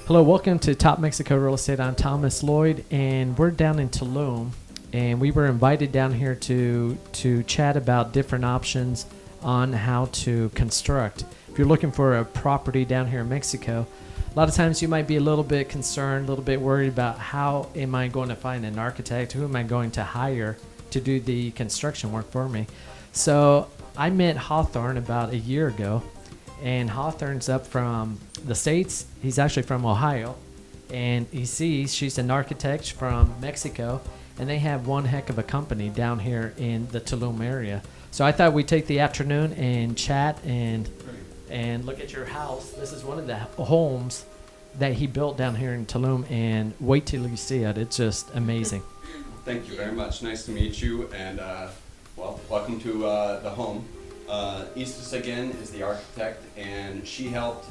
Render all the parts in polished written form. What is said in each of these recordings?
Hello, welcome to Top Mexico Real Estate. I'm Thomas Lloyd, and we're down in Tulum, and we were invited down here to chat about different options on how to construct. If you're looking for a property down here in Mexico, a lot of times you might be a little bit concerned, a little bit worried about how am I going to find an architect, who am I going to hire to do the construction work for me. So I met Hawthorne about a year ago, and Hawthorne's up from the States. He's actually from Ohio, and she's an architect from Mexico, and they have one heck of a company down here in the Tulum area. So I thought we'd take the afternoon and chat and look at your house. This is one of the homes that he built down here in Tulum, and wait till you see it. It's just amazing. Thank you very much. Nice to meet you, and welcome to the home. Istis again is the architect, and she helped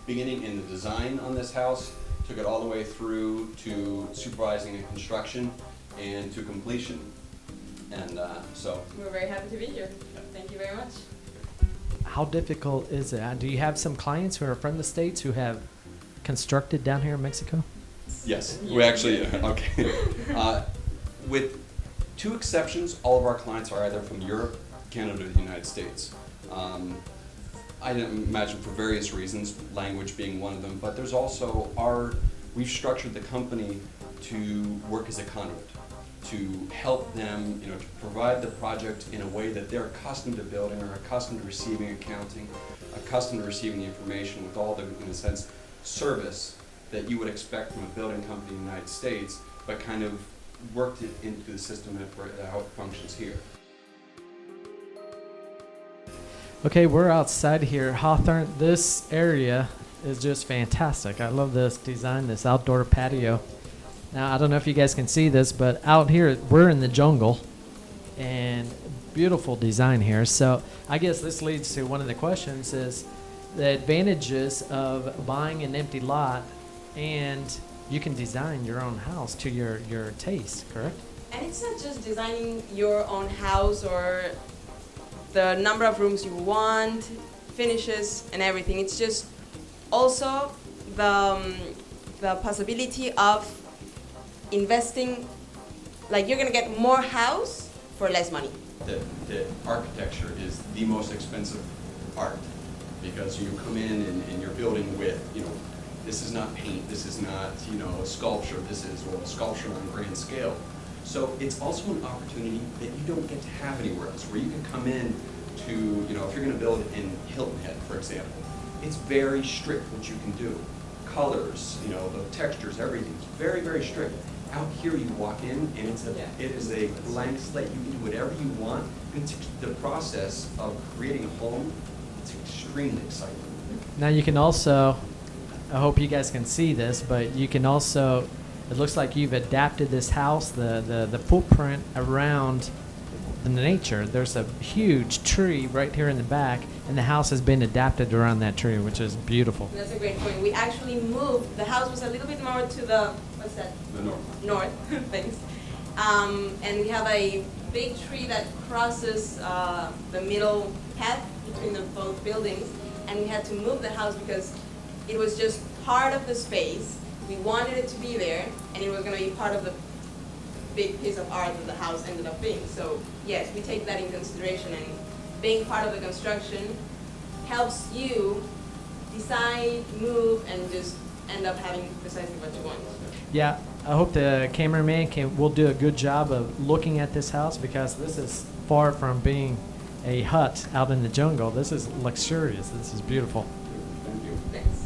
beginning in the design on this house, took it all the way through to supervising and construction and to completion. And so we're very happy to be here. Thank you very much. How difficult is it? Do you have some clients who are from the States who have constructed down here in Mexico? Yes, we actually, okay. With two exceptions, all of our clients are either from Europe, Canada, or the United States. I imagine for various reasons, language being one of them, but there's also we've structured the company to work as a conduit, to help them, to provide the project in a way that they're accustomed to building or accustomed to receiving accounting, accustomed to receiving the information with all the, in a sense, service that you would expect from a building company in the United States, but kind of worked it into the system and how it functions here. Okay, we're outside here. Hawthorne, this area is just fantastic. I love this design, this outdoor patio. Now, I don't know if you guys can see this, but out here, we're in the jungle, and beautiful design here. So I guess this leads to one of the questions is the advantages of buying an empty lot, and you can design your own house to your taste, correct? And it's not just designing your own house or the number of rooms you want, finishes, and everything. It's just also the possibility of investing, like you're gonna get more house for less money. The architecture is the most expensive art because you come in and you're building with, this is not paint, this is not, a sculpture, this is a sculpture on a grand scale. So it's also an opportunity that you don't get to have anywhere else, where you can come in to, if you're going to build in Hilton Head, for example, it's very strict what you can do. Colors, the textures, everything's very, very strict. Out here you walk in and it is a blank slate. You can do whatever you want. And the process of creating a home, it's extremely exciting. Now you can also, I hope you guys can see this, but you can also, it looks like you've adapted this house, the footprint around the nature. There's a huge tree right here in the back, and the house has been adapted around that tree, which is beautiful. That's a great point. We actually moved, the house was a little bit more to the, what's that? The north. North, thanks. And we have a big tree that crosses the middle path between the both buildings, and we had to move the house because it was just part of the space. We wanted it to be there, and it was going to be part of the big piece of art that the house ended up being. So yes, we take that in consideration, and being part of the construction helps you decide, move, and just end up having precisely what you want. Yeah, I hope the cameraman will do a good job of looking at this house, because this is far from being a hut out in the jungle. This is luxurious. This is beautiful. Thank you. Thanks.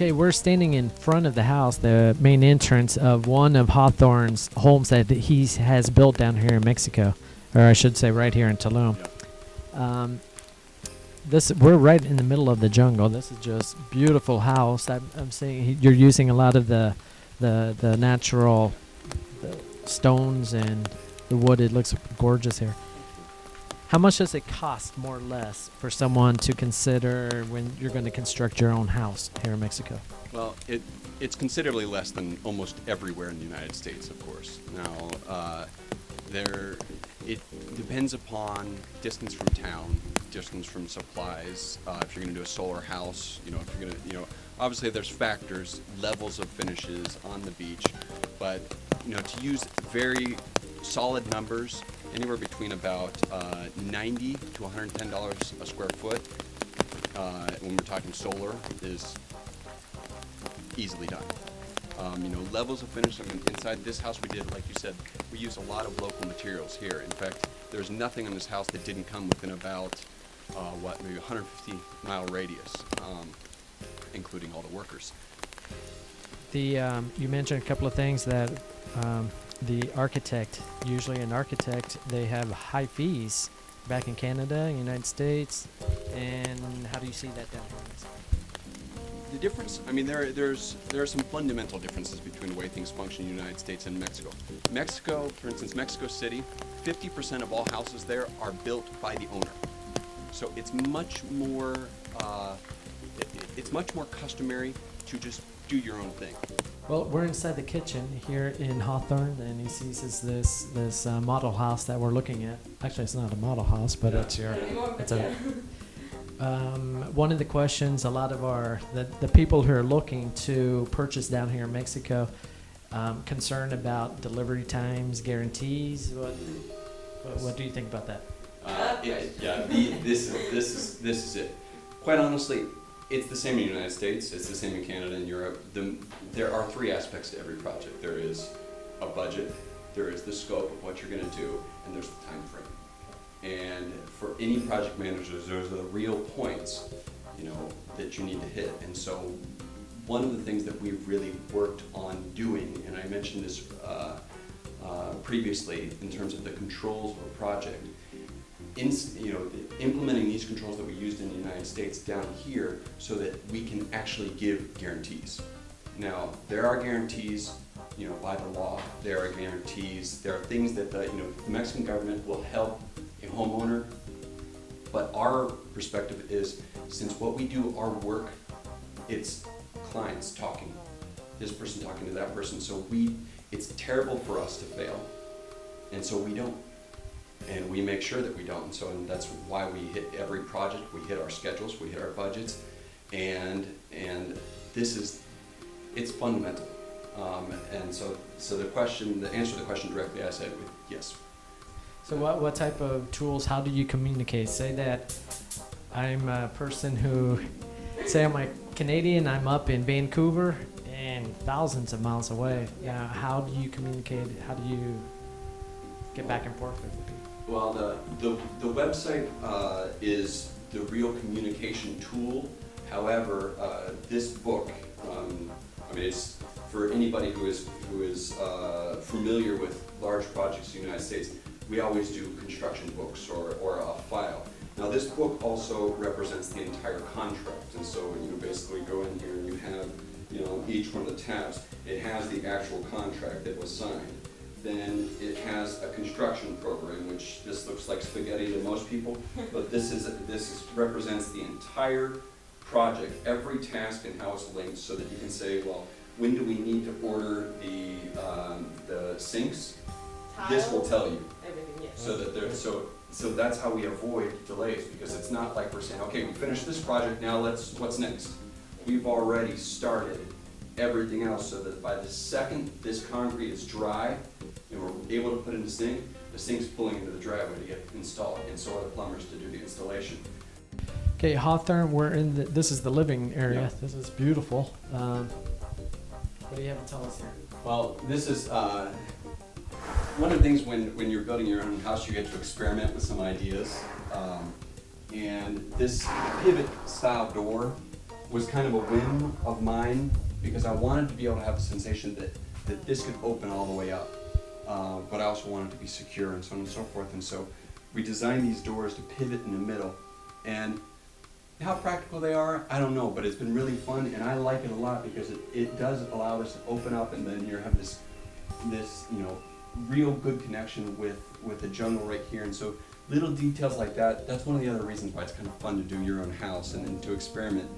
Okay, we're standing in front of the house, the main entrance of one of Hawthorne's homes that he has built down here in Mexico, or I should say right here in Tulum. We're right in the middle of the jungle. This is just beautiful house. I'm seeing you're using a lot of the natural stones and the wood. It looks gorgeous here. How much does it cost, more or less, for someone to consider when you're going to construct your own house here in Mexico? Well, it's considerably less than almost everywhere in the United States, of course. Now, it depends upon distance from town, distance from supplies. If you're going to do a solar house, if you're going to, obviously there's factors, levels of finishes on the beach, but to use very solid numbers, anywhere between about $90 to $110 a square foot, when we're talking solar, is easily done. Levels of finish. Inside this house we did, like you said, we use a lot of local materials here. In fact, there's nothing in this house that didn't come within about, maybe 150-mile radius, including all the workers. You mentioned a couple of things that the architect, usually an architect, they have high fees back in Canada, United States, and how do you see that down here in Mexico? The difference, there are some fundamental differences between the way things function in the United States and Mexico. Mexico, for instance, Mexico City, 50% of all houses there are built by the owner. So it's much more customary to just do your own thing. Well, we're inside the kitchen here in Hawthorne, and he sees this model house that we're looking at. Actually, it's not a model house, but it's one of the questions a lot of the people who are looking to purchase down here in Mexico, concerned about delivery times, guarantees. What do you think about that? This is it. Quite honestly, it's the same in the United States. It's the same in Canada and Europe. There are three aspects to every project. There is a budget, there is the scope of what you're going to do, and there's the time frame. And for any project managers, those are the real points, that you need to hit. And so, one of the things that we've really worked on doing, and I mentioned this previously, in terms of the controls of a project, implementing these controls that we used in the United States down here, so that we can actually give guarantees. Now, there are guarantees, by the law. There are guarantees. There are things that the Mexican government will help a homeowner, but our perspective is, since what we do, our work, it's clients talking, this person talking to that person, so it's terrible for us to fail, and so we don't, and we make sure that we don't, and that's why we hit every project, we hit our schedules, we hit our budgets, and it's fundamental, and so the answer to the question directly, I said yes. So what type of tools, how do you communicate? Say that I'm a person who, say I'm a Canadian, I'm up in Vancouver and thousands of miles away. How do you communicate? How do you get back and forth with people? Well, the website is the real communication tool. However, this book, it's for anybody who is familiar with large projects in the United States. We always do construction books or a file. Now, this book also represents the entire contract, and so you basically go in here and you have each one of the tabs. It has the actual contract that was signed. Then it has a construction program, which this looks like spaghetti to most people, but this represents the entire project, every task and how it's linked, so that you can say, well, when do we need to order the sinks? This will tell you. Everything, yes. So that so that's how we avoid delays, because it's not like we're saying, okay, we finished this project, now what's next? We've already started everything else, so that by the second this concrete is dry and we're able to put in the sink's pulling into the driveway to get installed, and so are the plumbers to do the installation. Okay, Hawthorne, this is the living area. Yeah. This is beautiful. What do you have to tell us here? Well, this is one of the things when you're building your own house, you get to experiment with some ideas. And this pivot style door was kind of a whim of mine because I wanted to be able to have the sensation that this could open all the way up. But I also wanted to be secure and so on and so forth. And so we designed these doors to pivot in the middle. And how practical they are, I don't know, but it's been really fun, and I like it a lot because it does allow us to open up, and then you're having this real good connection with the jungle right here. And so little details like that, that's one of the other reasons why it's kind of fun to do your own house and to experiment.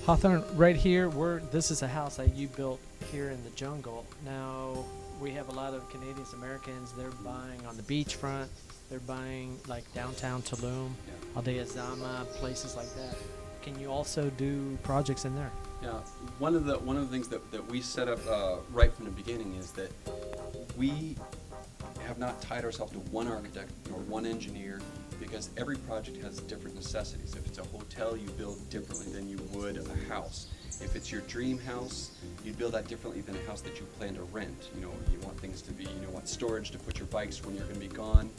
Hawthorne, right here, this is a house that you built here in the jungle. Now, we have a lot of Canadians, Americans, they're buying on the beachfront, they're buying like downtown Tulum, Aldea places like that. Can you also do projects in there? Yeah, one of the things that we set up right from the beginning is that we have not tied ourselves to one architect or one engineer, because every project has different necessities. If it's a hotel, you build differently than you would a house. If it's your dream house, you build that differently than a house that you plan to rent. You want things to be, want storage to put your bikes when you're going to be gone.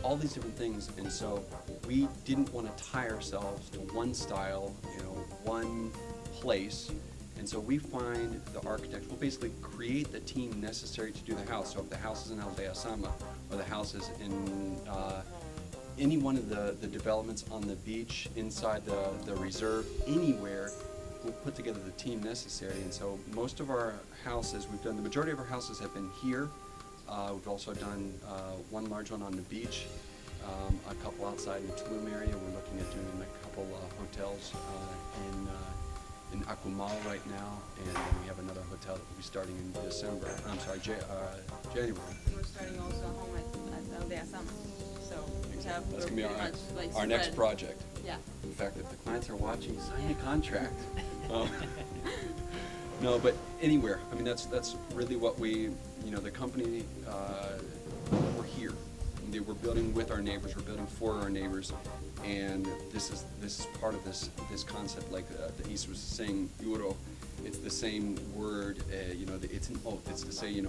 All these different things, and so we didn't want to tie ourselves to one style, one place. And so we find the architects will basically create the team necessary to do the house. So if the house is in Aldea Sama, or the house is in any one of the developments on the beach, inside the reserve, anywhere, we'll put together the team necessary. And so most of our houses, the majority of our houses have been here. We've also done one large one on the beach, a couple outside in the Tulum area. We're looking at doing a couple hotels in Akumal right now, and then we have another hotel that will be starting in January. We're starting also a home at Aldea Sama. So we have That's going to be much, like, our next spread. project. Yeah. In fact, if the clients are watching, sign the contract. No, but anywhere. I mean, that's really what we, the company, we're here. We're building with our neighbors. We're building for our neighbors, and this is part of this concept. Like the East was saying, Euro. It's the same word. It's an oath. It's to say,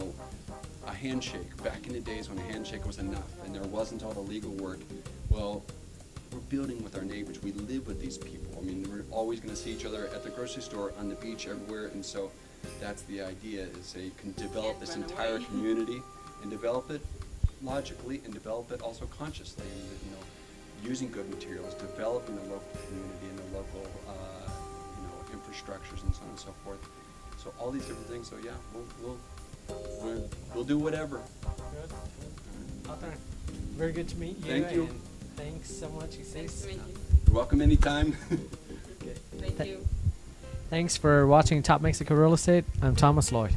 a handshake. Back in the days when a handshake was enough, and there wasn't all the legal work. Well, we're building with our neighbors. We live with these people. I mean, we're always going to see each other at the grocery store, on the beach, everywhere. And so that's the idea, is that you can develop this entire community and develop it logically and develop it also consciously. And, using good materials, developing the local community and the local, infrastructures and so on and so forth. So all these different things. So yeah, we'll do whatever. Good. Hawthorne, very good to meet you. Thank you. And thanks so much. Nice to meet you. You're welcome anytime. Thank you. Thanks for watching Top Mexico Real Estate. I'm Thomas Lloyd.